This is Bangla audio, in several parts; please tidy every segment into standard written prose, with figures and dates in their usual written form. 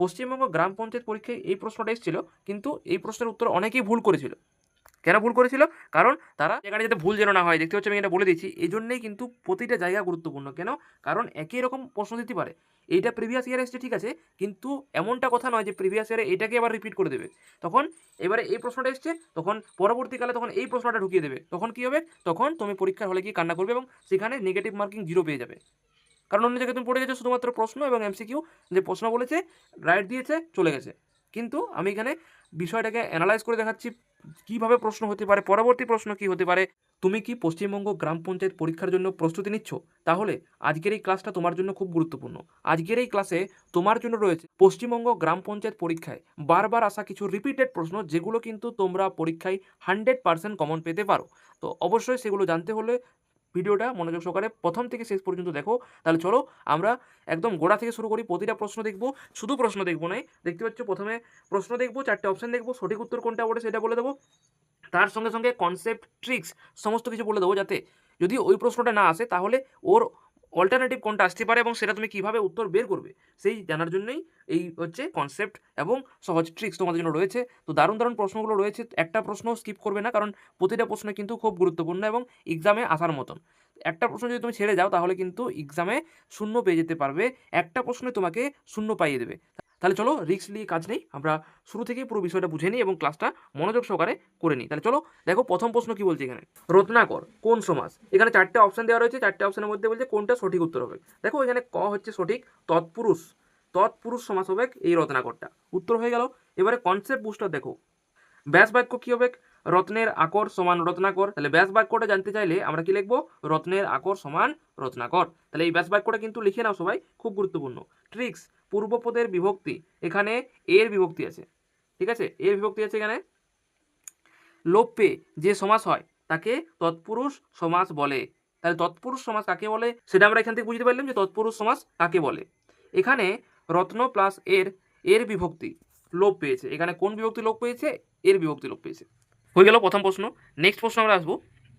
পশ্চিমবঙ্গ গ্রাম পঞ্চায়েত পরীক্ষায় এই প্রশ্নটা এসেছিল, কিন্তু এই প্রশ্নের উত্তর অনেকেই ভুল করেছিল। কেন ভুল করেছিল? কারণ তারা জায়গাটা যাতে ভুল যেন না হয়, দেখতে পাচ্ছ আমি এটা বলে দিচ্ছি। এজন্যই কিন্তু প্রতিটা জায়গা গুরুত্বপূর্ণ। কেন? কারণ একই রকম প্রশ্ন দিতে পারে। এইটা প্রিভিয়াস ইয়ারে এসছে ঠিক আছে, কিন্তু এমনটা কথা নয় যে প্রিভিয়াস ইয়ারে এটাকে আবার রিপিট করে দেবে। তখন এবারে এই প্রশ্নটা এসছে, তখন পরবর্তীকালে তখন এই প্রশ্নটা ঢুকিয়ে দেবে। তখন কি হবে? তখন তুমি পরীক্ষার হলে গিয়ে কান্না করবে এবং সেখানে নেগেটিভ মার্কিং 0 পেয়ে যাবে। কারণ অন্য জায়গায় তুমি পড়ে গেছো শুধুমাত্র প্রশ্ন এবং এমসিকিউ, যে প্রশ্ন বলেছে, রাইট দিয়েছে, চলে গেছে। কিন্তু আমি এখানে বিষয়টাকে অ্যানালাইজ করে দেখাচ্ছি কিভাবে প্রশ্ন হতে পারে, পরবর্তী প্রশ্ন কি হতে পারে। তুমি কি পশ্চিমবঙ্গ গ্রাম পঞ্চায়েত পরীক্ষার জন্য প্রস্তুতি নিচ্ছ? তাহলে আজকের এই ক্লাসটা তোমার জন্য খুব গুরুত্বপূর্ণ। আজকের এই ক্লাসে তোমার জন্য রয়েছে পশ্চিমবঙ্গ গ্রাম পঞ্চায়েত পরীক্ষায় বারবার আসা কিছু রিপিটেড প্রশ্ন, যেগুলো কিন্তু তোমরা পরীক্ষায় 100% কমন পেতে পারো। তো অবশ্যই সেগুলো জানতে হলে ভিডিওটা মনোযোগ সহকারে প্রথম থেকে শেষ পর্যন্ত দেখো। তাহলে চলো আমরা একদম গোড়া থেকে শুরু করি। প্রতিটা প্রশ্ন দেখবো, শুধু প্রশ্ন দেখবো নয়, দেখতে পাচ্ছ প্রথমে প্রশ্ন দেখবো, 4টে অপশন দেখবো, সঠিক উত্তর কোনটা ওটা সেটা বলে দেবো। তার সঙ্গে সঙ্গে কনসেপ্ট, ট্রিক্স সমস্ত কিছু বলে দেবো, যাতে যদি ওই প্রশ্নটা না আসে তাহলে ওর অল্টারনেটিভ কোনটা আসতে পারে এবং সেটা তুমি কীভাবে উত্তর বের করবে সেই জানার জন্যই এই হচ্ছে কনসেপ্ট এবং সহজ ট্রিক্স তোমাদের জন্য রয়েছে। তো দারুণ দারুণ প্রশ্নগুলো রয়েছে, একটা প্রশ্ন স্কিপ করবে না, কারণ প্রতিটা প্রশ্ন কিন্তু খুব গুরুত্বপূর্ণ এবং এক্সামে আসার মতন। একটা প্রশ্ন যদি তুমি ছেড়ে যাও তাহলে কিন্তু এক্সামে শূন্য পেয়ে যেতে পারবে, একটা প্রশ্নে তোমাকে শূন্য পাইয়ে দেবে। তাহলে চলো রিস্ক নিয়ে কাজ নেই, আমরা শুরু থেকেই পুরো বিষয়টা বুঝে নিই এবং ক্লাসটা মনোযোগ সহকারে করে নিই। তাহলে চলো দেখো প্রথম প্রশ্ন কি বলছে এখানে। রত্নাকর কোন সমাস? এখানে 4টে অপশন দেওয়া রয়েছে, 4টে অপশনের মধ্যে বলছে কোনটা সঠিক উত্তর হবে। দেখো এখানে ক হচ্ছে সঠিক, তৎপুরুষ, তৎপুরুষ সমাস হবে এই রত্নাকরটা, উত্তর হয়ে গেল। এবারে কনসেপ্ট বুস্টার দেখো, ব্যাস বাক্য কি হবে? রত্নের আকর সমান রত্নাকর। তাহলে ব্যাস বাক্যটা জানতে চাইলে আমরা কি লিখবো? রত্নের আকর সমান রত্নাকর। তাহলে এই ব্যাস বাক্যটা কিন্তু লিখে নাও সবাই, খুব গুরুত্বপূর্ণ। ট্রিক্স, পূর্বপদের বিভক্তি, এখানে এর বিভক্তি আছে, ঠিক আছে, এর বিভক্তি আছে এখানে। লোপ পেয়ে যে সমাস হয় তাকে তৎপুরুষ সমাস বলে। তাহলে তৎপুরুষ সমাস কাকে বলে সেটা আমরা এখান থেকে বুঝতে পারলাম যে তৎপুরুষ সমাস কাকে বলে। এখানে রত্ন প্লাস এর, এর বিভক্তি লোপ পেয়েছে। এখানে কোন বিভক্তি লোপ পেয়েছে? এর বিভক্তি লোপ পেয়েছে। হয়ে গেল প্রথম প্রশ্ন। নেক্সট প্রশ্ন আমরা আসবো।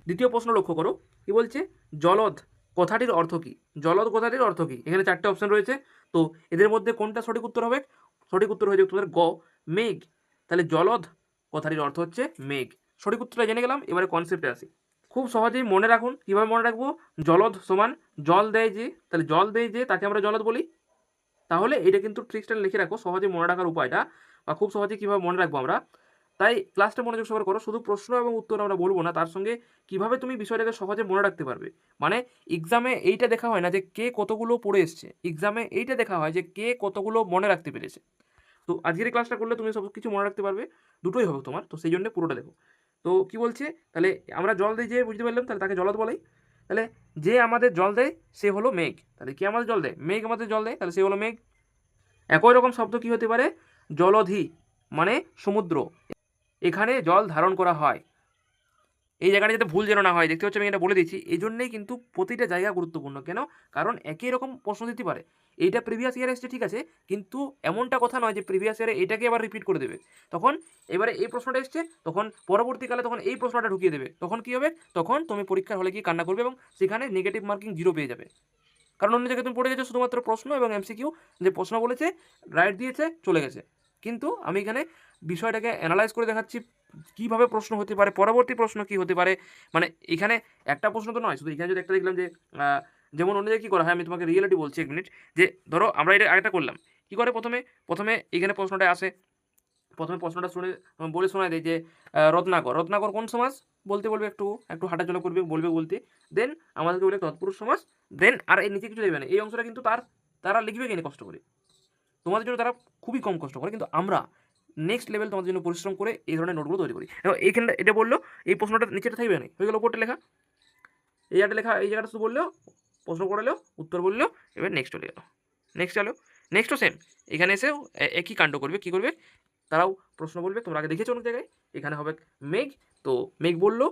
দ্বিতীয় প্রশ্ন লক্ষ্য করো, কি বলছে? জলদ কথাটির অর্থ কি? জলদ কথাটির অর্থ কি? এখানে 4টে অপশন রয়েছে, তো এদের মধ্যে কোনটা সঠিক উত্তর হবে? সঠিক উত্তর হয়ে যাবে তোমাদের গ, মেঘ। তাহলে জলদ কথাটির অর্থ হচ্ছে মেঘ। সঠিক উত্তরটা জেনে গেলাম, এবারে কনসেপ্টে আসি। খুব সহজেই মনে রাখুন, কীভাবে মনে রাখবো? জলদ সমান জল দেয় যে, তাহলে জল দেয় যে তাকে আমরা জলদ বলি। তাহলে এটা কিন্তু ট্রিক্সটা লিখে রাখো, সহজে মনে রাখার উপায়টা, বা খুব সহজে কীভাবে মনে রাখবো আমরা। তাই ক্লাসটা মনোযোগ সহকারে করো, শুধু প্রশ্ন এবং উত্তর আমরা বলবো না, তার সঙ্গে কিভাবে তুমি বিষয়টাকে সহজে মনে রাখতে পারবে। মানে এক্সামে এইটা দেখা হয় না যে কে কতগুলো পড়ে এসছে, এক্সামে এইটা দেখা হয় যে কে কতগুলো মনে রাখতে পেরেছে। তো আজকের এই ক্লাসটা করলে তুমি সব কিছু মনে রাখতে পারবে, দুটোই হবে তোমার, তো সেই জন্য পুরোটা দেখো। তো কি বলছে? তাহলে আমরা জল দিই যে, বুঝতে পারলাম, তাহলে তাকে জলদ বলেই। তাহলে যে আমাদের জল দেয় সে হলো মেঘ। তাহলে কে আমাদের জল দেয়? মেঘ আমাদের জল দেয়, তাহলে সে হলো মেঘ। একই রকম শব্দ কি হতে পারে? জলধি মানে সমুদ্র, এখানে জল ধারণ করা হয়। এই জায়গাটা যাতে ভুল যেন না হয়, দেখতে পাচ্ছ আমি এটা বলে দিচ্ছি। এই জন্যই কিন্তু প্রতিটা জায়গা গুরুত্বপূর্ণ। কেন? কারণ একই রকম প্রশ্ন দিতে পারে। এইটা প্রিভিয়াস ইয়ারে এসছে ঠিক আছে, কিন্তু এমনটা কথা নয় যে প্রিভিয়াস ইয়ারে এটাকে আবার রিপিট করে দেবে। তখন এবারে এই প্রশ্নটা এসছে, তখন পরবর্তীকালে তখন এই প্রশ্নটা ঢুকিয়ে দেবে। তখন কি হবে? তখন তুমি পরীক্ষার হলে গিয়ে কান্না করবে এবং সেখানে নেগেটিভ মার্কিং 0 পেয়ে যাবে। কারণ অন্য জায়গায় তুমি পড়ে গেছো শুধুমাত্র প্রশ্ন এবং এমসিকিউ, যে প্রশ্ন বলেছে, রাইট দিয়েছে, চলে গেছে। কিন্তু আমি এখানে বিষয়টাকে অ্যানালাইজ করে দেখাচ্ছি কিভাবে প্রশ্ন হতে পারে, পরবর্তী প্রশ্ন কি হতে পারে। মানে এখানে একটা প্রশ্ন তো নয় শুধু, এখানে যদি একটা দেখলাম যে যেমন অন্য জায়গায় কী করা হয়, আমি তোমাকে রিয়েলিটি বলছি 1 মিনিট। যে ধরো আমরা এটা আরেকটা করলাম, কী করে? প্রথমে প্রথমে এখানে প্রশ্নটা আসে, প্রথমে প্রশ্নটা শুনে বলে শোনায় দেয় যে রত্নাকর, রত্নাকর কোন সমাস বলতে বলবে, একটু একটু হাঁটাচলা করবে, বলবে বলতে, দেন আমাদেরকে বলে তৎপুরুষ সমাস, দেন আর এর নিচে কিছু দেবে না। এই অংশটা কিন্তু তারা লিখবে কেন কষ্ট করে, তোমাদের জন্য তারা খুবই কম কষ্ট করে, কিন্তু আমরা নেক্সট লেভেল তোমাদের জন্য পরিশ্রম করে এই ধরনের নোটগুলো তৈরি করি। এইখানটা এটা বললো, এই প্রশ্নটা নিচেটা থাকবে না, হয়ে গেল ওপরটা লেখা, এই জায়গাটা লেখা, এই জায়গাটা শুধু বললেও, প্রশ্ন করলেও, উত্তর বললেও, এবার নেক্সট চলে গেল। নেক্সট চলো, নেক্সটও সেম, এখানে এসেও একই কাণ্ড করবে। কী করবে? তারাও প্রশ্ন বলবে, তোমরা আগে দেখেছো অনেক জায়গায়, এখানে হবে মেঘ, তো মেঘ বললো,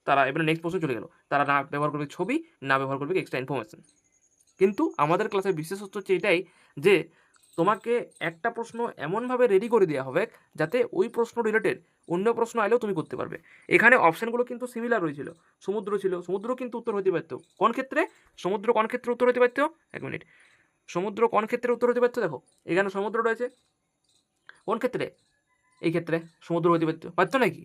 তারা এবার নেক্সট প্রশ্ন চলে গেল, তারা না ব্যবহার করবে ছবি, না ব্যবহার করবে এক্সট্রা ইনফরমেশন। কিন্তু আমাদের ক্লাসের বিশেষত্ব হচ্ছে এটাই যে তোমাকে একটা প্রশ্ন এমনভাবে রেডি করে দেওয়া হবে যাতে ওই প্রশ্ন রিলেটেড অন্য প্রশ্ন এলেও তুমি করতে পারবে। এখানে অপশানগুলো কিন্তু সিমিলার রয়েছিল, সমুদ্র ছিল, সমুদ্র কিন্তু উত্তর হতে পারতো কোন ক্ষেত্রে? সমুদ্র কোন ক্ষেত্রে উত্তর হতে পারতো? 1 মিনিট। সমুদ্র কোন ক্ষেত্রে উত্তর হতে পারতো? দেখো এখানে সমুদ্র রয়েছে, কোন ক্ষেত্রে? এই ক্ষেত্রে সমুদ্র হতে পারতো, পারতো নাকি?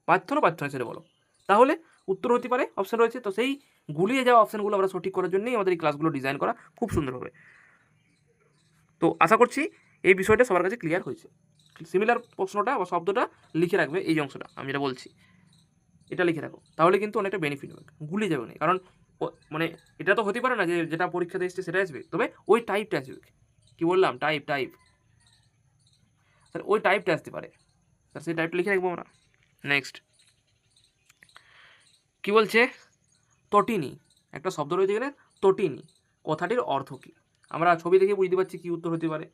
পারতো না, পারতো না সেটা বলো। তাহলে উত্তর হতে পারে অপশান রয়েছে, তো সেই গুলিয়ে যাওয়া অপশানগুলো আমরা সঠিক করার জন্যই আমাদের এই ক্লাসগুলো ডিজাইন করা খুব সুন্দরভাবে। তো আশা করছি এই বিষয়টা সবার কাছে ক্লিয়ার হয়েছে। সিমিলার প্রশ্নটা বা শব্দটা লিখে রাখবে, এই যে অংশটা আমি যেটা বলছি এটা লিখে রাখো, তাহলে কিন্তু অনেকটা বেনিফিট হবে, গুলিয়ে যাবে না। কারণ মানে এটা তো হতে পারে না যে যেটা পরীক্ষাতে এসছে সেটা আসবে, তবে ওই টাইপটা আসবে। কি বললাম? টাইপ টাইপ, স্যার ওই টাইপটা আসতে পারে, স্যার সেই টাইপটা লিখে রাখবো আমরা। নেক্সট কি বলছে? তটিনী, একটা শব্দ রয়েছে এখানে তটিনী, কথাটির অর্থ কী? আমরা ছবি দেখে বুঝতে পারছি কি উত্তর হতে পারে।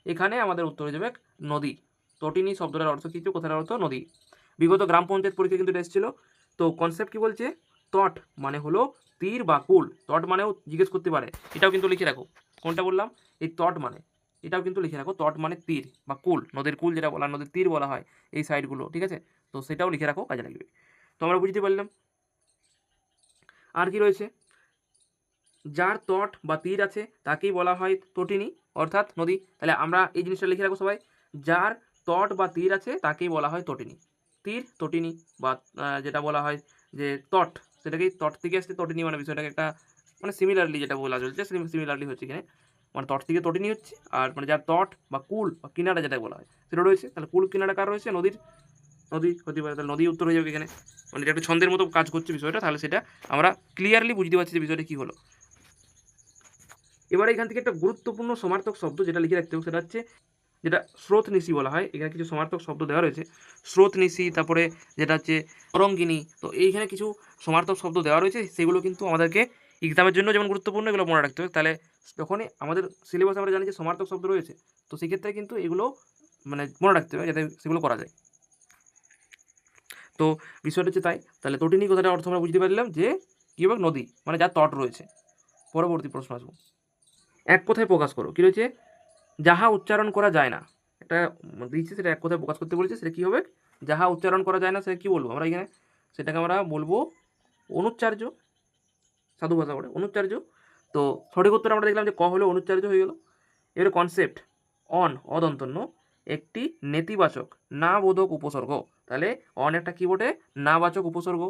এখানে আমাদের উত্তর হয়ে যাবে নদী। তটিনী শব্দটার অর্থ কিছু, কথাটার অর্থ নদী। বিগত গ্রাম পঞ্চায়েত পরীক্ষা কিন্তু এটা এসেছিল। তো কনসেপ্ট কি বলছে? তট মানে হলো তীর বা কুল। তট মানেও জিজ্ঞেস করতে পারে, এটাও কিন্তু লিখে রাখো। কোনটা বললাম? এই তট মানে, এটাও কিন্তু লিখে রাখো। তট মানে তীর বা কুল, নদীর কুল যেটা বলা, নদীর তীর বলা হয় এই সাইডগুলো, ঠিক আছে? তো সেটাও লিখে রাখো, কাজে লাগবে। তো আমরা বুঝতে পারলাম। আর কি রয়েছে? যার তট বা তীর আছে তাকেই বলা হয় তটিনী, অর্থাৎ নদী। তাহলে আমরা এই জিনিসটা লিখে রাখবো সবাই, যার তট বা তীর আছে তাকেই বলা হয় তটিনী। তীর তটিনী, বা যেটা বলা হয় যে তট, সেটাকেই তট থেকে আসছে তটিনী, মানে বিষয়টাকে একটা মানে সিমিলারলি যেটা বলা চলছে সিমিলারলি হচ্ছে এখানে, মানে তট থেকে তটিনী হচ্ছে। আর মানে যার তট বা কুল বা কিনারা যেটা বলা হয় সেটা রয়েছে, তাহলে কুল কিনারা কার রয়েছে? নদীর। নদী হতে পারে, তাহলে নদী উত্তর হয়ে যাবে এখানে। মানে এটা একটা ছন্দের মতো কাজ করছে বিষয়টা, তাহলে সেটা আমরা ক্লিয়ারলি বুঝতে পারছি যে বিষয়টা কী হলো। এবার এখান থেকে একটা গুরুত্বপূর্ণ সমার্থক শব্দ যেটা লিখে রাখতে হবে সেটা হচ্ছে যেটা স্রোতনিশি বলা হয়। এখানে কিছু সমার্থক শব্দ দেওয়া রয়েছে, স্রোতনিশি, তারপরে যেটা হচ্ছে তরঙ্গিনী। তো এইখানে কিছু সমার্থক শব্দ দেওয়া রয়েছে, সেগুলো কিন্তু আমাদেরকে এক্সামের জন্য যেমন গুরুত্বপূর্ণ, এগুলো মনে রাখতে হবে। তাহলে যখনই আমাদের সিলেবাস আমরা জানি যে সমার্থক শব্দ রয়েছে, তো সেক্ষেত্রে কিন্তু এগুলো মানে মনে রাখতে হবে যাতে সেগুলো করা যায়। তো বিষয়টা হচ্ছে তাই। তাহলে তটিনী কথাটার অর্থ আমরা বুঝতে পারলাম যে কী হবে? নদী, মানে যার তট রয়েছে। পরবর্তী প্রশ্ন আসবো, এক কথায় প্রকাশ করো। কী রয়েছে? যাহা উচ্চারণ করা যায় না, এটা দিয়েছে, সেটা এক কথায় প্রকাশ করতে বলেছে, সেটা কী হবে? যাহা উচ্চারণ করা যায় না, সেটা কী বলবো আমরা এখানে? সেটাকে আমরা বলবো অনুচ্চার্য, সাধু ভাষা করে অনুচ্চার্য। তো সঠিক উত্তর আমরা দেখলাম যে ক হলো অনুচ্চার্য হয়ে গেল। এবারে কনসেপ্ট, অন অদন্তন্য একটি নেতিবাচক না বোধক উপসর্গ। তাহলে অন একটা কী বটে? নাবাচক উপসর্গ।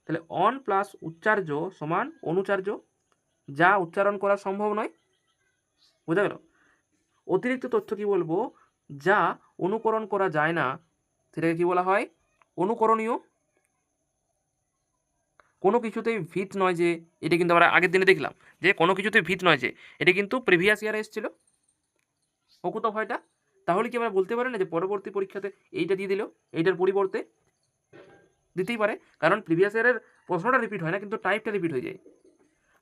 তাহলে অন প্লাস উচ্চার্য সমান অনুচার্য, যা উচ্চারণ করা সম্ভব নয়। বোঝা গেল? অতিরিক্ত তথ্য কি বলবো? যা অনুকরণ করা যায় না, সেটাকে কি বলা হয়? অনুকরণীয়। কোনো কিছুতেই ভিত নয় যে, এটা কিন্তু আমরা আগের দিনে দেখলাম যে কোনো কিছুতেই ভিত নয় যে, এটা কিন্তু প্রিভিয়াস ইয়ারে এসেছিল অকুত ভয়টা। তাহলে কি আমরা বলতে পারি না যে পরবর্তী পরীক্ষাতে এইটা দিয়ে দিল, এইটার পরিবর্তে? দিতেই পারে, কারণ প্রিভিয়াস ইয়ারের প্রশ্নটা রিপিট হয় না, কিন্তু টাইপটা রিপিট হয়ে যায়।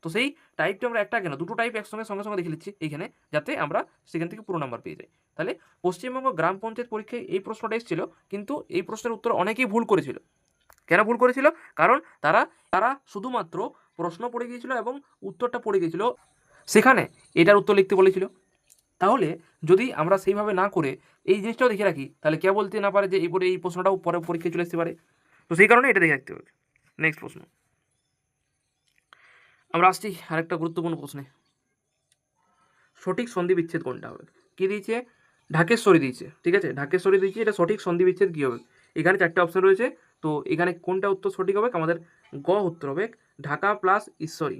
তো সেই টাইপটা আমরা একটা কেন দুটো টাইপ একসঙ্গে সঙ্গে সঙ্গে দেখে নিচ্ছি এইখানে, যাতে আমরা সেখান থেকে পুরো নাম্বার পেয়ে যাই। তাহলে পশ্চিমবঙ্গ গ্রাম পঞ্চায়েত পরীক্ষায় এই প্রশ্নটা এসেছিল, কিন্তু এই প্রশ্নের উত্তর অনেকেই ভুল করেছিল। কেন ভুল করেছিল? কারণ তারা তারা শুধুমাত্র প্রশ্ন পড়ে গিয়েছিল এবং উত্তরটা পড়ে গিয়েছিল, সেখানে এটার উত্তর লিখতে বলেছিল। তাহলে যদি আমরা সেইভাবে না করে এই জিনিসটাও দেখে রাখি, তাহলে কে বলতে না পারে যে এই প্রশ্নটাও পরে পরীক্ষায় চলে আসতে পারে। তো সেই কারণে এটা দেখে রাখতে হবে। নেক্সট প্রশ্ন আমরা আসছি আরেকটা গুরুত্বপূর্ণ প্রশ্নে, সঠিক সন্ধি বিচ্ছেদ কোনটা হবে? কী দিয়েছে? ঢাকেশ্বরী দিয়েছে, ঠিক আছে, ঢাকেশ্বরী দিয়েছে, এটা সঠিক সন্ধি বিচ্ছেদ কী হবে? এখানে চারটে অপশন রয়েছে, তো এখানে কোনটা উত্তর সঠিক হবে? আমাদের গ উত্তর হবে, ঢাকা প্লাস ঈশ্বরী।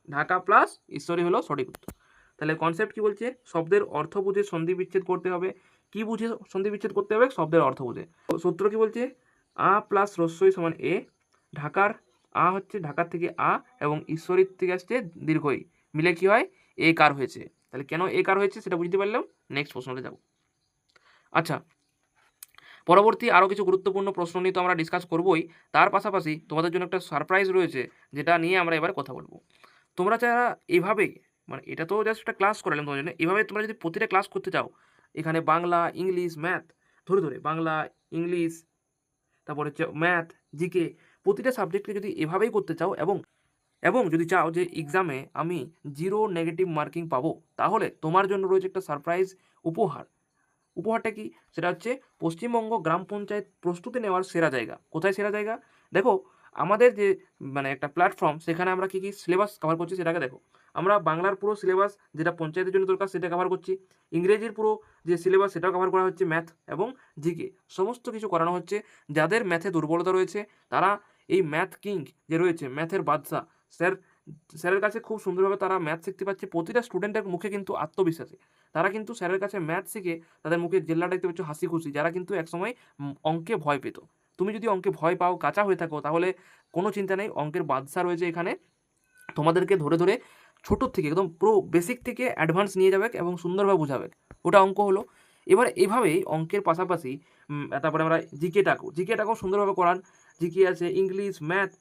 ঢাকা প্লাস ঈশ্বরী হলো সঠিক উত্তর। তাহলে কনসেপ্ট কি বলছে? শব্দের অর্থ বুঝে সন্ধি বিচ্ছেদ করতে হবে। কি বুঝে সন্ধি বিচ্ছেদ করতে হবে? শব্দের অর্থ বুঝে। সূত্র কি বলছে? আ প্লাস রস্যই সমান এ। ঢাকার আ হচ্ছে ঢাকার থেকে আ, এবং ঈশ্বরীর থেকে আসছে দীর্ঘই, মিলে কি হয়? এ কার হয়েছে। তাহলে কেন এ কার হয়েছে সেটা বুঝতে পারলাম। নেক্সট প্রশ্নটা যাব। আচ্ছা, পরবর্তী আরও কিছু গুরুত্বপূর্ণ প্রশ্ন নিয়ে তো আমরা ডিসকাস করবোই, তার পাশাপাশি তোমাদের জন্য একটা সারপ্রাইজ রয়েছে, যেটা নিয়ে আমরা এবার কথা বলবো। তোমরা যারা এভাবেই, মানে এটা তো জাস্ট একটা ক্লাস করালাম তোমার জন্য, এভাবে তোমরা যদি প্রতিটা ক্লাস করতে চাও, এখানে বাংলা, ইংলিশ, ম্যাথ ধরে ধরে, বাংলা, ইংলিশ, তারপর হচ্ছে ম্যাথ, জিকে, প্রতিটা সাবজেক্টকে যদি এভাবেই করতে চাও, এবং এবং যদি চাও যে এক্সামে আমি 0 নেগেটিভ মার্কিং পাবো, তাহলে তোমার জন্য রয়েছে একটা সারপ্রাইজ উপহার। উপহারটা কি? সেটা হচ্ছে পশ্চিমবঙ্গ গ্রাম পঞ্চায়েত প্রস্তুতি নেওয়ার সেরা জায়গা। কোথায় সেরা জায়গা? দেখো, আমাদের যে মানে একটা প্ল্যাটফর্ম, সেখানে আমরা কী কী সিলেবাস কভার করছি সেটাকে দেখো। আমরা বাংলার পুরো সিলেবাস যেটা পঞ্চায়েতের জন্য দরকার সেটা কভার করছি, ইংরেজির পুরো যে সিলেবাস সেটাও কভার করা হচ্ছে, ম্যাথ এবং জিকে সমস্ত কিছু করানো হচ্ছে। যাদের ম্যাথে দুর্বলতা রয়েছে তারা এই ম্যাথ কিং যে রয়েছে, ম্যাথের বাদশা স্যারের কাছে খুব সুন্দরভাবে তারা ম্যাথ শিখতে পারছে। প্রতিটা স্টুডেন্টের মুখে কিন্তু আত্মবিশ্বাসী, তারা কিন্তু স্যারের কাছে ম্যাথ শিখে তাদের মুখে জেল্লাটা দেখতে পাচ্ছ হাসি খুশি, যারা কিন্তু একসময় অঙ্কে ভয় পেত। তুমি যদি অঙ্কে ভয় পাও, কাঁচা হয়ে থাকো, তাহলে কোনো চিন্তা নেই, অঙ্কের বাদশা রয়েছে এখানে। তোমাদেরকে ধরে ধরে ছোটোর থেকে একদম পুরো বেসিক থেকে অ্যাডভান্স নিয়ে যাবে এবং সুন্দরভাবে বোঝাবে। ওটা অঙ্ক হলো। এবার এভাবেই অঙ্কের পাশাপাশি তারপরে আমরা জিকেটাকেও সুন্দরভাবে করান। জিকে আছে, ইংলিশ, ম্যাথ,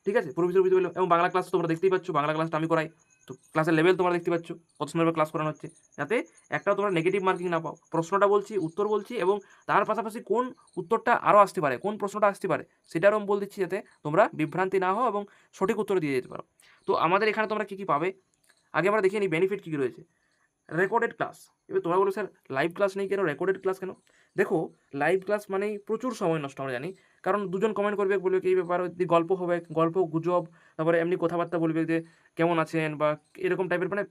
ঠিক আছে, পুরো বিষয় বুঝতে পারলো। এবং বাংলা ক্লাস তোমরা দেখতেই পাচ্ছ, বাংলা ক্লাসটা আমি করাই, তো ক্লাসের লেভেল তোমরা দেখতে পাচ্ছ কত সুন্দরভাবে ক্লাস করানো হচ্ছে, যাতে একটাও তোমরা নেগেটিভ মার্কিং না পাও। প্রশ্নটা বলছি, উত্তর বলছি, এবং তার পাশাপাশি কোন উত্তরটা আরও আসতে পারে, কোন প্রশ্নটা আসতে পারে সেটারও আমি বলে দিচ্ছি, যাতে তোমরা বিভ্রান্তি না হও এবং সঠিক উত্তর দিয়ে যেতে পারো। তো আমাদের এখানে তোমরা কী কী পাবে, আগে আমরা দেখিয়ে নিই বেনিফিট কী কী রয়েছে। Recorded class. এবার তোমরা বলো স্যার লাইভ ক্লাস নেই কেন, রেকর্ডেড ক্লাস কেন? দেখো, লাইভ ক্লাস মানেই প্রচুর সময় নষ্ট, আমরা জানি। কারণ দুজন কমেন্ট করবে, বলবে কি এই ব্যাপার, গল্প হবে, গল্প গুজব, তারপরে এমনি কথাবার্তা বলবে যে কেমন আছেন বা এরকম টাইপের, মানে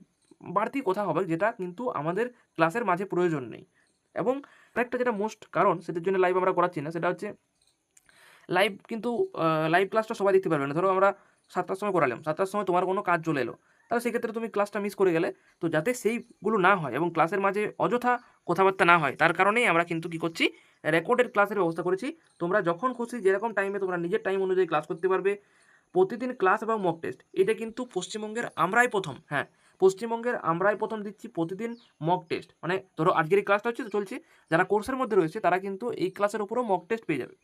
বাড়তি কথা হবে, যেটা কিন্তু আমাদের ক্লাসের মাঝে প্রয়োজন নেই। এবং আরেকটা যেটা মোস্ট কারণ সেটার জন্য লাইভ আমরা করাচ্ছি না, সেটা হচ্ছে লাইভ কিন্তু লাইভ ক্লাসটা সবাই দেখতে পারবে না। ধরো আমরা 7টার সময় করালাম, 7টার সময় তোমার কোনো কাজ চলে এলো, তাহলে সেক্ষেত্রে তুমি ক্লাসটা মিস করে গেলে। তো যাতে সেইগুলো না হয় এবং ক্লাসের মাঝে অযথা কথাবার্তা না হয়, তার কারণেই আমরা কিন্তু কী করছি, রেকর্ডেড ক্লাসের ব্যবস্থা করেছি। তোমরা যখন খুশি যেরকম টাইমে তোমরা নিজের টাইম অনুযায়ী ক্লাস করতে পারবে। প্রতিদিন ক্লাস এবং মক টেস্ট, এটা কিন্তু পশ্চিমবঙ্গের আমরাই প্রথম, হ্যাঁ, পশ্চিমবঙ্গের আমরাই প্রথম দিচ্ছি প্রতিদিন মক টেস্ট। মানে ধরো আজকের এই ক্লাসটা হচ্ছে, তো চলছে, যারা কোর্সের মধ্যে রয়েছে তারা কিন্তু এই ক্লাসের উপরেও মক টেস্ট পেয়ে যাবে।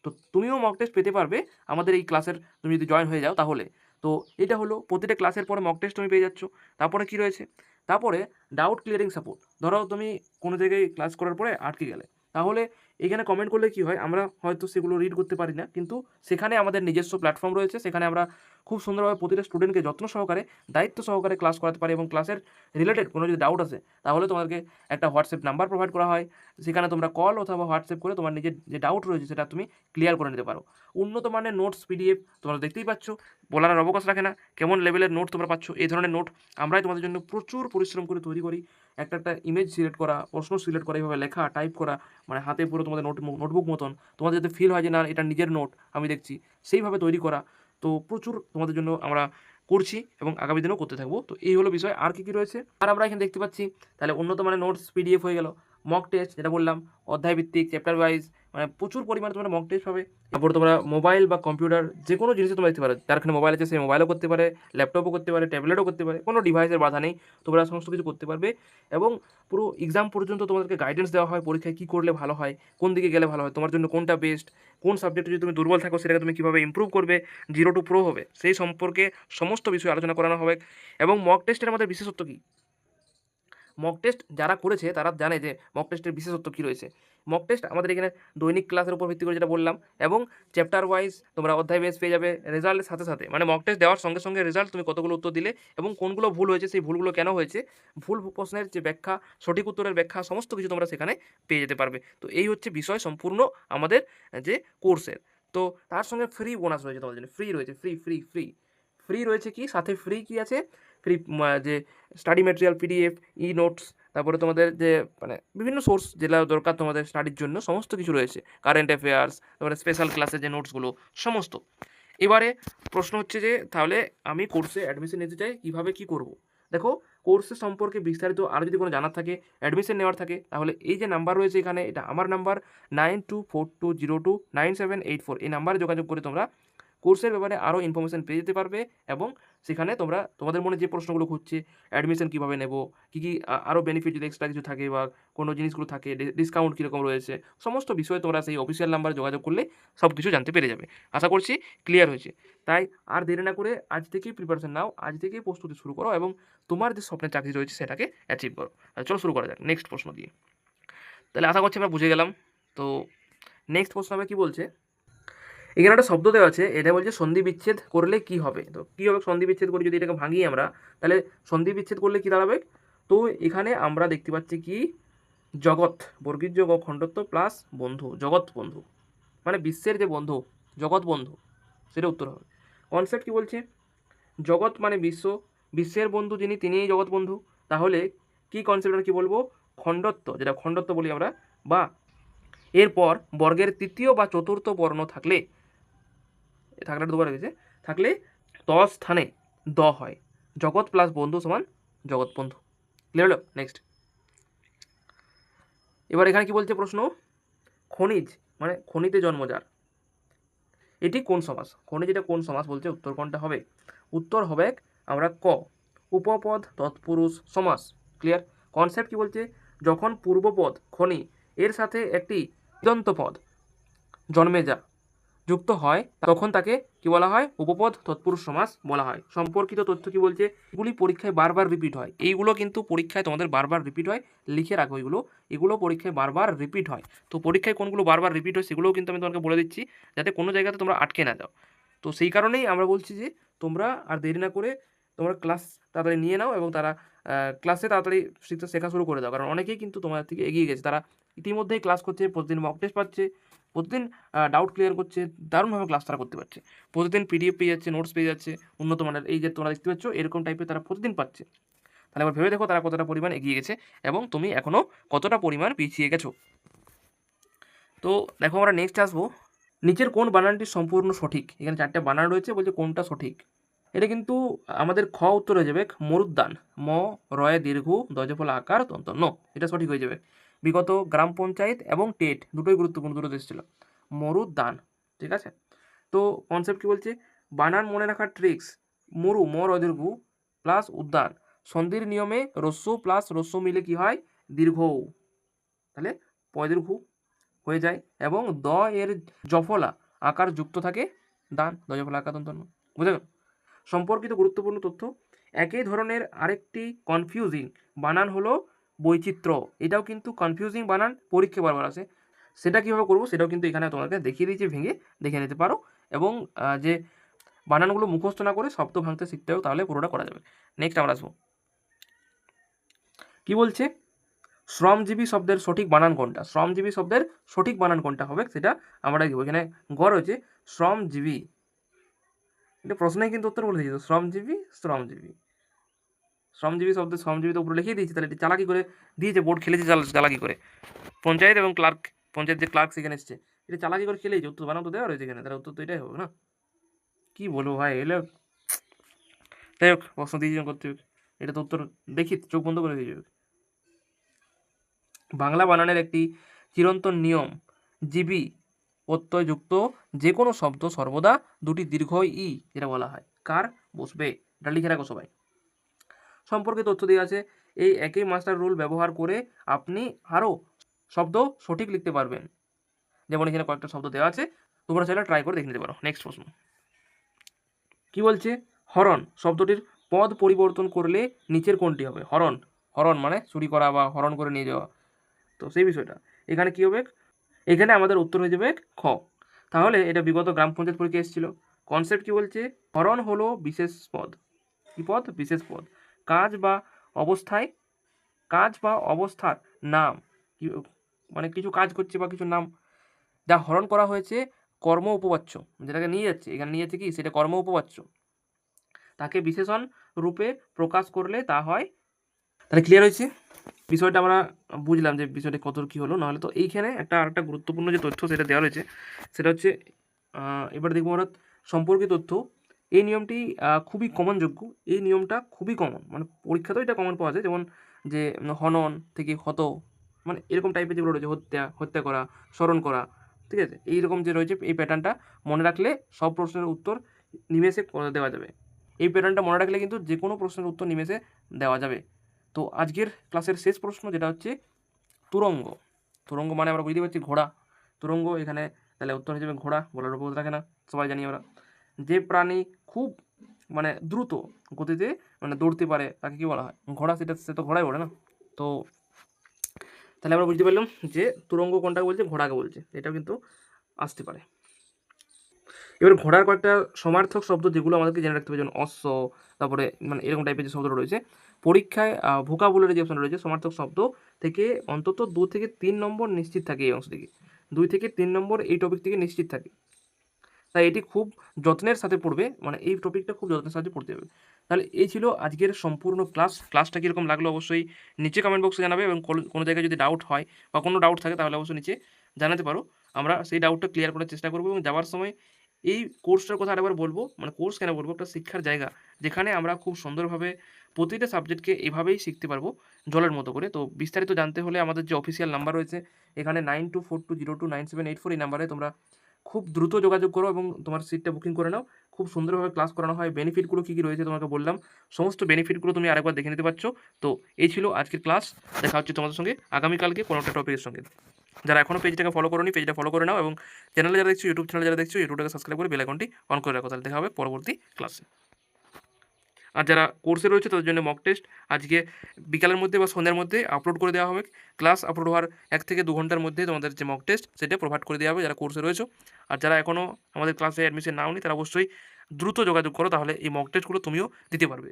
তো তুমিও মক টেস্ট পেতে পারবে আমাদের এই ক্লাসের, তুমি যদি জয়েন হয়ে যাও তাহলে। তো এটা হলো প্রতিটা ক্লাসের পরে মক টেস্ট তুমি পেয়ে যাচ্ছ। তারপরে কি রয়েছে, তারপরে ডাউট ক্লিয়ারিং সাপোর্ট। ধরো তুমি কোনো জায়গায় ক্লাস করার পরে আটকে গেলে, তাহলে এখানে কমেন্ট করলে কি হয়, আমরা হয়তো সেগুলো রিড করতে পারি না, কিন্তু সেখানে আমাদের নিজস্ব প্ল্যাটফর্ম রয়েছে, সেখানে আমরা খুব সুন্দরভাবে প্রতিটা স্টুডেন্টকে যত্ন সহকারে, দায়িত্ব সহকারে ক্লাস করাতে পারি। এবং ক্লাসের রিলেটেড কোনো যদি ডাউট আসে, তাহলে তোমাদেরকে একটা হোয়াটসঅ্যাপ নাম্বার প্রোভাইড করা হয়, সেখানে তোমরা কল অথবা হোয়াটসঅ্যাপ করে তোমার নিজের যে ডাউট রয়েছে সেটা তুমি ক্লিয়ার করে নিতে পারো। উন্নত মানের নোটস পিডিএফ তোমরা দেখতেই পাচ্ছ, বলার আর অবকাশ রাখে না কেমন লেভেলের নোট তোমরা পাচ্ছ। এই ধরনের নোট আমরাই তোমাদের জন্য প্রচুর পরিশ্রম করে তৈরি করি। একটা একটা ইমেজ সিলেক্ট করা, প্রশ্ন সিলেক্ট করা, এইভাবে লেখা, টাইপ করা, মানে হাতে পুরো তোমাদের নোটবুক মতন, তোমাদের যাতে ফিল হয় যে না এটা নিজের নোট আমি দেখছি, সেইভাবে তৈরি করা। তো প্রচুর তোমাদের জন্য আমরা করছি এবং আগামী দিনেও করতে থাকবো। তো এই হলো বিষয়। আর কী কী রয়েছে, আর আমরা এখানে দেখতে পাচ্ছি, তাহলে উন্নত মানের নোটস পিডিএফ হয়ে গেল, মক টেস্ট যেটা বললাম, অধ্যায় ভিত্তিক, চ্যাপ্টার ওয়াইজ, মানে প্রচুর পরিমাণে তোমরা মক টেস্ট পাবে। তারপর তোমরা মোবাইল বা কম্পিউটার যে কোনো জিনিসে তোমরা দেখতে পারো, যার এখানে মোবাইল আছে সেই মোবাইলও করতে পারে, ল্যাপটপও করতে পারে, ট্যাবলেটও করতে পারে, কোনো ডিভাইসের বাধা নেই, তোমরা সমস্ত কিছু করতে পারবে। এবং পুরো এক্সাম পর্যন্ত তোমাদেরকে গাইডেন্স দেওয়া হয়, পরীক্ষায় কী করলে ভালো হয়, কোন দিকে গেলে ভালো হয়, তোমার জন্য কোনটা বেস্ট, কোন সাবজেক্টে যদি তুমি দুর্বল থাকো সেটাকে তুমি কীভাবে ইমপ্রুভ করবে, 0 to Pro হবে, সেই সম্পর্কে সমস্ত বিষয় আলোচনা করানো হবে। এবং মক টেস্টের আমাদের বিশেষত্ব কী, মক টেস্ট যারা করেছে তারা জানে যে মক টেস্টের বিশেষত্ব কী রয়েছে। মক টেস্ট আমাদের এখানে দৈনিক ক্লাসের উপর ভিত্তি করে যেটা বললাম, এবং চ্যাপ্টার ওয়াইজ তোমরা অধ্যায় বেস পেয়ে যাবে রেজাল্টের সাথে সাথে, মানে মক টেস্ট দেওয়ার সঙ্গে সঙ্গে রেজাল্ট, তুমি কতগুলো উত্তর দিলে এবং কোনগুলো ভুল হয়েছে, সেই ভুলগুলো কেন হয়েছে, ভুল প্রশ্নের যে ব্যাখ্যা, সঠিক উত্তরের ব্যাখ্যা, সমস্ত কিছু তোমরা সেখানে পেয়ে যেতে পারবে। তো এই হচ্ছে বিষয় সম্পূর্ণ আমাদের যে কোর্সের। তো তার সঙ্গে ফ্রি বোনাস রয়েছে তোমাদের জন্য, ফ্রি রয়েছে, ফ্রি ফ্রি ফ্রি ফ্রি রয়েছে কি, সাথে ফ্রি কি আছে, ফ্রি যে স্টাডি ম্যাটেরিয়াল, পিডিএফ, ই নোটস, তারপরে তোমাদের যে মানে বিভিন্ন সোর্স যেগুলো দরকার তোমাদের স্টাডির জন্য, সমস্ত কিছু রয়েছে, কারেন্ট অ্যাফেয়ার্স, তারপরে স্পেশাল ক্লাসের যে নোটসগুলো সমস্ত। এবারে প্রশ্ন হচ্ছে যে তাহলে আমি কোর্সে অ্যাডমিশন নিতে চাই, কীভাবে কী করব। দেখো, কোর্সের সম্পর্কে বিস্তারিত আরও যদি কোনো জানার থাকে, অ্যাডমিশন নেওয়ার থাকে, তাহলে এই যে নাম্বার রয়েছে এখানে, এটা আমার নাম্বার 9242029784, এই নাম্বারে যোগাযোগ করে তোমরা কোর্সের ব্যাপারে আরও ইনফরমেশান পেয়ে যেতে পারবে। এবং সেখানে তোমরা তোমাদের মনে যে প্রশ্নগুলো ঘুরছে, অ্যাডমিশন কীভাবে নেব, কী কী আরও বেনিফিট যদি এক্সট্রা কিছু থাকে বা কোনো জিনিসগুলো থাকে, ডিসকাউন্ট কীরকম রয়েছে, সমস্ত বিষয়ে তোমরা সেই অফিসিয়াল নাম্বারে যোগাযোগ করলে সব কিছু জানতে পেরে যাবে। আশা করছি ক্লিয়ার হয়েছে। তাই আর দেরি না করে আজ থেকেই প্রিপারেশন নাও, আজ থেকেই প্রস্তুতি শুরু করো এবং তোমার যে স্বপ্নের চাকরি রয়েছে সেটাকে অ্যাচিভ করো। চলো শুরু করা যাক নেক্সট প্রশ্ন দিয়ে। তাহলে আশা করছি আমরা বুঝে গেলাম। তো নেক্সট প্রশ্ন হবে, কী বলছে, এখানে একটা শব্দ দেওয়া আছে, এটা বলছে সন্ধি বিচ্ছেদ করলে কি হবে। তো কী হবে সন্ধি বিচ্ছেদ করে, যদি এটাকে ভাঙি আমরা, তাহলে সন্ধি বিচ্ছেদ করলে কী দাঁড়াবে। তো এখানে আমরা দেখতে পাচ্ছি কি, জগৎ, বর্গীর যোগ খণ্ডত্ব প্লাস বন্ধু, জগৎ বন্ধু, মানে বিশ্বের যে বন্ধু, জগৎ বন্ধু, সেটা উত্তর হবে। কনসেপ্ট কী বলছে, জগৎ মানে বিশ্ব, বিশ্বের বন্ধু যিনি তিনিই জগৎ বন্ধু। তাহলে কি কনসেপ্ট কি বলবো, খণ্ডত্ব, যেটা খণ্ডত্ব বলি আমরা, বা এরপর বর্গের তৃতীয় বা চতুর্থ বর্ণ থাকলে, থাকলে দুবার হয়েছে, থাকলে ত স্থানে দ হয়, জগৎ প্লাস বন্ধু সমান জগৎ বন্ধু। ক্লিয়ার হলো? নেক্সট, এবার এখানে কি বলছে প্রশ্ন, খনিজ মানে খনিতে জন্মজার, এটি কোন সমাস? খনিজ এটা কোন সমাস বলছে, উত্তর কোনটা হবে? উত্তর হবে আমরা ক, উপপদ তৎপুরুষ সমাস। ক্লিয়ার? কনসেপ্ট কি বলছে, যখন পূর্বপদ খনি এর সাথে একটি কৃদন্ত পদ জন্মে যা যুক্ত হয় তখন তাকে কি বলা হয়, উপপদ তৎপুরুষ সমাস বলা হয়। সম্পর্কিত তথ্য কি বলছে, এগুলি পরীক্ষায় বারবার রিপিট হয়, এইগুলো কিন্তু পরীক্ষায় তোমাদের বারবার রিপিট হয়, লিখে রাখো এগুলো পরীক্ষায় বারবার রিপিট হয়। তো পরীক্ষায় কোনগুলো বারবার রিপিট হয় সেগুলোও কিন্তু আমি তোমাকে বলে দিচ্ছি, যাতে কোনো জায়গাতে তোমরা আটকে না যাও। তো সেই কারণেই আমরা বলছি যে তোমরা আর দেরি না করে তোমরা ক্লাস তাড়াতাড়ি নিয়ে নাও এবং তারা ক্লাসে তাড়াতাড়ি শেখা শুরু করে দাও, কারণ অনেকেই কিন্তু তোমাদের থেকে এগিয়ে গেছে, তারা ইতিমধ্যেই ক্লাস করছে, প্রতিদিন মক টেস্ট পাচ্ছে, প্রতিদিন ডাউট ক্লিয়ার করছে, দারুণভাবে ক্লাস তারা করতে পারছে, প্রতিদিন পিডিএফ পেয়ে যাচ্ছে, নোটস পেয়ে যাচ্ছে, উন্নত মানের, এই যে তোমরা দেখতে পাচ্ছ এরকম টাইপের তারা প্রতিদিন পাচ্ছে। তাহলে এবার ভেবে দেখো তারা কতটা পরিমাণ এগিয়ে গেছে এবং তুমি এখনও কতটা পরিমাণ পিছিয়ে গেছো। তো দেখো আমরা নেক্সট আসবো, নিচের কোন বানানটি সম্পূর্ণ সঠিক? এখানে 4টে বানান রয়েছে, বলছে কোনটা সঠিক। এটা কিন্তু আমাদের খ উত্তর হয়ে যাবে মরুদ্যান, ম রয়ে দীর্ঘ দজফলা আকার দন্ত ন, এটা সঠিক হয়ে যাবে। বিগত গ্রাম পঞ্চায়েত এবং টেট দুটোই গুরুত্বপূর্ণ, দুটো দেশ ছিল, মরুদ্যান। ঠিক আছে, তো কনসেপ্ট কি বলছে, বানান মনে রাখার ট্রিক্স, মরু ম রয় দীর্ঘ প্লাস উদ্যান, সন্ধির নিয়মে রস্যু প্লাস রস্য মিলে কি হয়, দীর্ঘ, তাহলে পয়দীর্ঘ হয়ে যায়, এবং দ এর জফলা আকার যুক্ত থাকে দান, দজফলা আকার দন্ত ন। বুঝে গেল? সম্পর্কিত গুরুত্বপূর্ণ তথ্য, একই ধরনের আরেকটি কনফিউজিং বানান হলো বৈচিত্র্য। এটাও কিন্তু কনফিউজিং বানান পরীক্ষা বারবার আসে, সেটা কীভাবে করবো সেটাও কিন্তু এখানে তোমাকে দেখিয়ে দিয়েছি, ভেঙে দেখে নিতে পারো, এবং যে বানানগুলো মুখস্থ না করে শব্দ ভাঙতে শিখতেও তাহলে পুরোটা করা যাবে। নেক্সট আমরা আসবো, কি বলছে, শ্রমজীবী শব্দের সঠিক বানান কোনটা? শ্রমজীবী শব্দের সঠিক বানান কোনটা হবে সেটা আমরা দেখব। এখানে গ রয়েছে শ্রমজীবী, এটা প্রশ্নেই কিন্তু উত্তর বলে দিয়েছে, শ্রমজীবী শ্রমজীবী, শ্রমজীবী শব্দ শ্রমজীবী তো উপরে লিখিয়ে দিয়েছি, তাহলে এটা চালাকি করে দিয়েছে, বোর্ড খেলেছে চালাকি করে, পঞ্চায়েত এবং ক্লার্ক, পঞ্চায়েত যে ক্লার্ক সেখানে এসছে, এটা চালাকি করে খেলেছে, উত্তর বানান তো দেওয়া রয়েছে এখানে, তাহলে উত্তর তো এটাই হবে না, কি বলবো ভাই, এলে যাই হোক প্রশ্ন দিয়ে করতে হবে, এটা তো উত্তর দেখি চোখ বন্ধ করে দিয়ে যাবে। বাংলা বানানের একটি চিরন্তন নিয়ম, জীবী প্রত্যয়যুক্ত যে কোনো শব্দ সর্বদা দুটি দীর্ঘ ই যেটা বলা হয়, কার বসবে, এটা লিখে রাখো সবাই। সম্পর্কে তথ্য দেওয়া আছে, এই একই মাস্টার রুল ব্যবহার করে আপনি আরও শব্দ সঠিক লিখতে পারবেন, যেমন এখানে কয়েকটা শব্দ দেওয়া আছে, তোমরা চাইলে ট্রাই করে দেখে নিতে পারো। নেক্সট প্রশ্ন, কি বলছে, হরণ শব্দটির পদ পরিবর্তন করলে নিচের কোনটি হবে? হরণ, হরণ মানে চুরি করা বা হরণ করে নিয়ে যাওয়া, তো সেই বিষয়টা এখানে কী হবে, এখানে আমাদের উত্তর হয়ে যাবে খ। তাহলে এটা বিগত গ্রাম পঞ্চায়েত পরীক্ষা এসেছিল। কনসেপ্ট কি বলছে, হরণ হলো বিশেষ পদ, কি পদ? বিশেষ পদ, কাজ বা অবস্থায়, কাজ বা অবস্থার নাম, মানে কিছু কাজ করছে বা কিছু নাম যা হরণ করা হয়েছে কর্ম উপবাচ্য, যেটাকে নিয়ে যাচ্ছে, এখানে নিয়ে যাচ্ছে কি সেটা কর্ম উপবাচ্য, তাকে বিশেষণ রূপে প্রকাশ করলে তা হয়। তাহলে ক্লিয়ার হয়েছে বিষয়টা, আমরা বুঝলাম যে বিষয়টা কত কী হলো। নাহলে তো এইখানে আরেকটা গুরুত্বপূর্ণ যে তথ্য সেটা দেওয়া রয়েছে, সেটা হচ্ছে এবার দেখবো আমরা সম্পর্কিত তথ্য। এই নিয়মটি খুবই কমনযোগ্য, এই নিয়মটা খুবই কমন, মানে পরীক্ষাতেও এটা কমন পাওয়া যায়, যেমন যে হনন থেকে হত, মানে এরকম টাইপের যেগুলো রয়েছে, হত্যা করা, স্মরণ করা, ঠিক আছে, এইরকম যে রয়েছে এই প্যাটার্নটা মনে রাখলে সব প্রশ্নের উত্তর নিমেষে দেওয়া যাবে। এই প্যাটার্নটা মনে রাখলে কিন্তু যে কোনো প্রশ্নের উত্তর নিমেষে দেওয়া যাবে। তো আজকের ক্লাসের শেষ প্রশ্ন যেটা হচ্ছে তুরঙ্গ, তুরঙ্গ মানে আমরা বুঝতে পারছি ঘোড়া, তুরঙ্গ এখানে তাহলে উত্তর হিসেবে ঘোড়া, বলার উপর থাকে না, সবাই জানি আমরা। যে প্রাণী খুব মানে দ্রুত গতিতে মানে দৌড়তে পারে তাকে কি বলা হয়? ঘোড়া, সে তো ঘোড়াই বলে না। তো তাহলে আমরা বুঝতে পারলাম যে তুরঙ্গ কোনটাকে বলছে, ঘোড়াকে বলছে, এটাও কিন্তু আসতে পারে। এবার ঘোড়ার কয়েকটা সমার্থক শব্দ যেগুলো আমাদেরকে জেনে রাখতে হবে, যেমন অশ্ব, তারপরে মানে এরকম টাইপের যে শব্দটা রয়েছে পরীক্ষায় ভোকাবুলারি যে অপশন রয়েছে সমার্থক শব্দ থেকে অন্তত 2 থেকে 3 নম্বর নিশ্চিত থাকে, এই অংশ থেকে 2 থেকে 3 নম্বর এই টপিক থেকে নিশ্চিত থাকে, তাই এটি খুব যত্নের সাথে পড়বে, মানে এই টপিকটা খুব যত্নের সাথে পড়তে হবে। তাহলে এই ছিল আজকের সম্পূর্ণ ক্লাসটা কীরকম লাগলো অবশ্যই নিচে কমেন্ট বক্সে জানাবে, এবং কোনো জায়গায় যদি ডাউট হয় বা কোনো ডাউট থাকে তাহলে অবশ্যই নিচে জানাতে পারো। আমরা সেই ডাউটটা ক্লিয়ার করার চেষ্টা করবো, এবং যাওয়ার সময় এই কোর্সটার কথা আরেকবার বলবো, মানে কোর্স কেন বলবো, একটা শিক্ষার জায়গা যেখানে আমরা খুব সুন্দরভাবে প্রতিটা সাবজেক্টকে এভাবেই শিখতে পারবো জলের মতো করে। তো বিস্তারিত জানতে হলে আমাদের যে অফিসিয়াল নাম্বার রয়েছে এখানে 9242029784, এই নাম্বারে তোমরা খুব দ্রুত যোগাযোগ করো এবং তোমার সিটটা বুকিং করে নাও। খুব সুন্দরভাবে ক্লাস করানো হয়। বেনিফিটগুলো কী কী রয়েছে তোমাকে বললাম, সমস্ত বেনিফিটগুলো তুমি আরেকবার দেখে নিতে পারছো। তো এই ছিল আজকের ক্লাস। দেখা হচ্ছে তোমাদের সঙ্গে আগামীকালকে কোনো একটা টপিকের সঙ্গে। যারা এখনও পেজটাকে ফলো করোনি পেজটা ফলো করে নাও, এবং চ্যানেলে যারা দেখছো, ইউটিউব চ্যানেলে যারা দেখছো, ইউটিউবটাকে সাবস্ক্রাইব করে বেল আইকনটি অন করে রাখো। তাহলে দেখা হবে পরবর্তী ক্লাসে। আর যারা কোর্সে রয়েছে তাদের জন্য মক টেস্ট আজকে বিকালের মধ্যে বা সন্ধ্যার মধ্যে আপলোড করে দেওয়া হবে। ক্লাস আপলোড হওয়ার 1 থেকে 2 ঘন্টার মধ্যে তোমাদের যে মক টেস্ট সেটা প্রোভাইড করে দেওয়া হবে যারা কোর্সে রয়েছে। আর যারা এখনও আমাদের ক্লাসে অ্যাডমিশন নাওনি তারা অবশ্যই দ্রুত যোগাযোগ করো, তাহলে এই মক টেস্টগুলো তুমিও দিতে পারবে।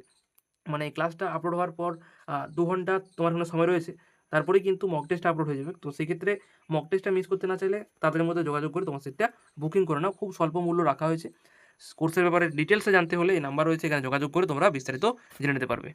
মানে এই ক্লাসটা আপলোড হওয়ার পর 2 ঘন্টা তোমার এখনো সময় রয়েছে, তারপরেই কিন্তু মক টেস্টটা আপলোড হয়ে যাবে। তো সেক্ষেত্রে মক টেস্টটা মিস করতে না চাইলে তাদের মধ্যে যোগাযোগ করে তোমার সিটটা বুকিং করে নাও। খুব স্বল্প মূল্য রাখা হয়েছে। কোর্সের ব্যাপারে ডিটেলসে জানতে হলে এই নাম্বার রয়েছে, এখানে যোগাযোগ করে তোমরা বিস্তারিত জেনে নিতে পারবে।